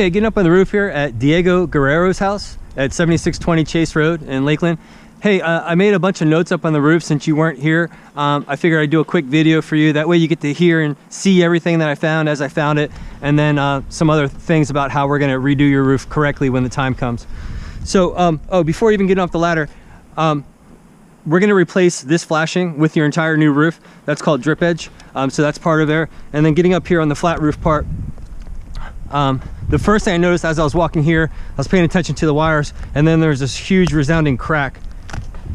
Hey, getting up on the roof here at Diego Guerrero's house at 7620 Chase Road in Lakeland. Hey, I made a bunch of notes up on the roof since you weren't here. I figured I'd do a quick video for you. That way you get to hear and see everything that I found as I found it, and then some other things about how we're gonna redo your roof correctly when the time comes. So, before even getting off the ladder, we're gonna replace this flashing with your entire new roof. That's called drip edge. So that's part of there. And then getting up here on the flat roof part, the first thing I noticed as I was walking here, I was paying attention to the wires, and then there's this huge resounding crack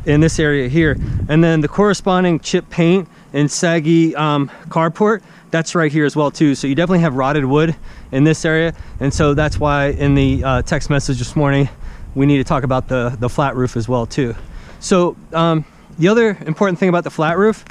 in this area here. And then the corresponding chip paint and saggy carport, that's right here as well too. So you definitely have rotted wood in this area. And so that's why in the text message this morning, we need to talk about the flat roof as well too. So the other important thing about the flat roof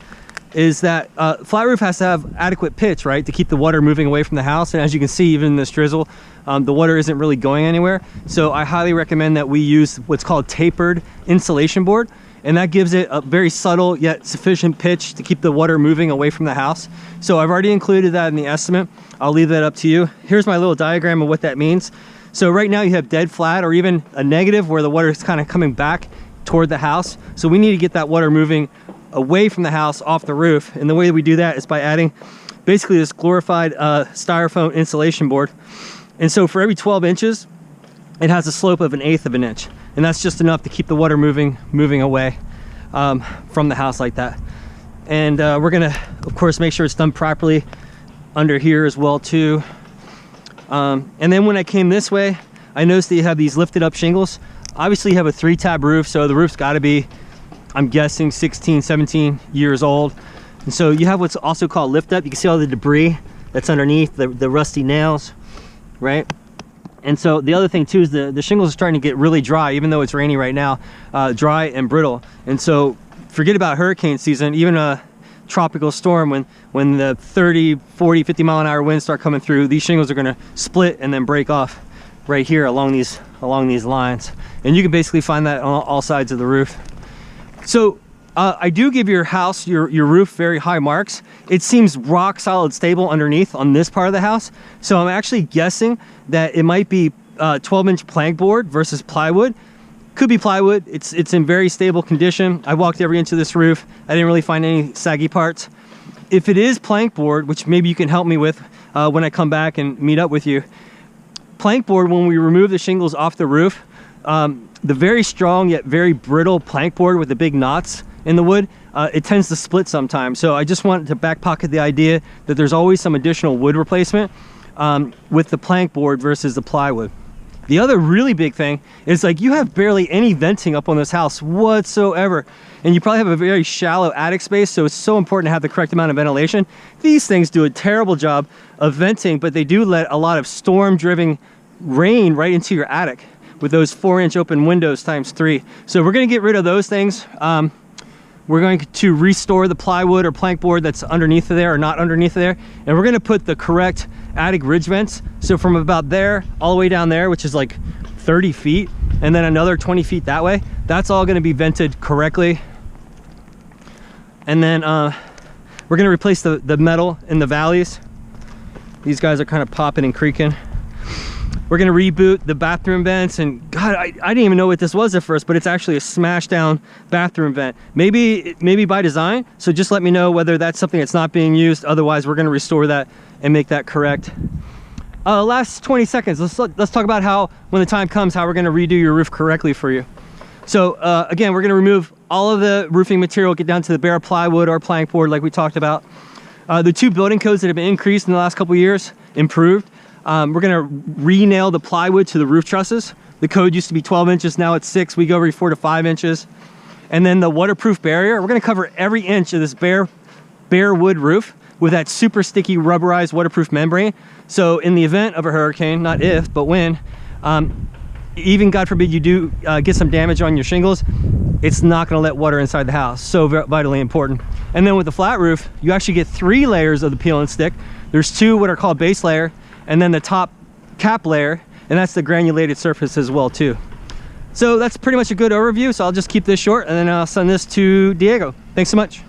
is that flat roof has to have adequate pitch, right, to keep the water moving away from the house. And as you can see, even in this drizzle, the water isn't really going anywhere. So I highly recommend that we use what's called tapered insulation board, and that gives it a very subtle yet sufficient pitch to keep the water moving away from the house. So I've already included that in the estimate. I'll leave that up to you. Here's my little diagram of what that means. So right now you have dead flat or even a negative where the water is kind of coming back toward the house. So we need to get that water moving away from the house off the roof, and the way that we do that is by adding basically this glorified styrofoam insulation board. And so for every 12 inches it has a slope of 1/8 of an inch, and that's just enough to keep the water moving away from the house like that. And we're gonna of course make sure it's done properly under here as well too. And then when I came this way, I noticed that you have these lifted up shingles. Obviously you have a 3-tab roof, so the roof's got to be, I'm guessing, 16, 17 years old. And so you have what's also called lift up. You can see all the debris that's underneath, the rusty nails, right? And so the other thing too is the shingles are starting to get really dry, even though it's rainy right now, dry and brittle. And so forget about hurricane season, even a tropical storm, when the 30, 40, 50 mile an hour winds start coming through, these shingles are gonna split and then break off right here along these lines. And you can basically find that on all sides of the roof. So I do give your house, your roof, very high marks. It seems rock solid stable underneath on this part of the house. So I'm actually guessing that it might be 12-inch plank board versus plywood. Could be plywood. It's in very stable condition. I walked every inch of this roof. I didn't really find any saggy parts. If it is plank board, which maybe you can help me with when I come back and meet up with you, plank board, when we remove the shingles off the roof, the very strong yet very brittle plank board with the big knots in the wood, it tends to split sometimes. So I just wanted to back pocket the idea that there's always some additional wood replacement with the plank board versus the plywood. The other really big thing is, like, you have barely any venting up on this house whatsoever, and you probably have a very shallow attic space, so it's so important to have the correct amount of ventilation. These things do a terrible job of venting, but they do let a lot of storm-driven rain right into your attic with those 4-inch open windows ×3. So we're going to get rid of those things. We're going to restore the plywood or plank board that's underneath of there or not underneath of there, and we're going to put the correct attic ridge vents. So from about there all the way down there, which is like 30 feet, and then another 20 feet that way, that's all going to be vented correctly. And then we're going to replace the metal in the valleys. These guys are kind of popping and creaking. We're going to reboot the bathroom vents, and God, I didn't even know what this was at first, but it's actually a smashed down bathroom vent. Maybe by design, so just let me know whether that's something that's not being used. Otherwise, we're going to restore that and make that correct. Last 20 seconds, let's talk about how, when the time comes, how we're going to redo your roof correctly for you. So again, we're going to remove all of the roofing material, get down to the bare plywood or plank board like we talked about. The 2 building codes that have been increased in the last couple of years, improved. We're going to re-nail the plywood to the roof trusses. The code used to be 12 inches, now it's 6. We go every 4 to 5 inches. And then the waterproof barrier, we're going to cover every inch of this bare wood roof with that super sticky rubberized waterproof membrane. So in the event of a hurricane, not if, but when, even God forbid you do get some damage on your shingles, it's not going to let water inside the house. So vitally important. And then with the flat roof, you actually get 3 layers of the peel and stick. There's 2 what are called base layer, and then the top cap layer, and that's the granulated surface as well too. So that's pretty much a good overview. So I'll just keep this short, and then I'll send this to Diego. Thanks so much.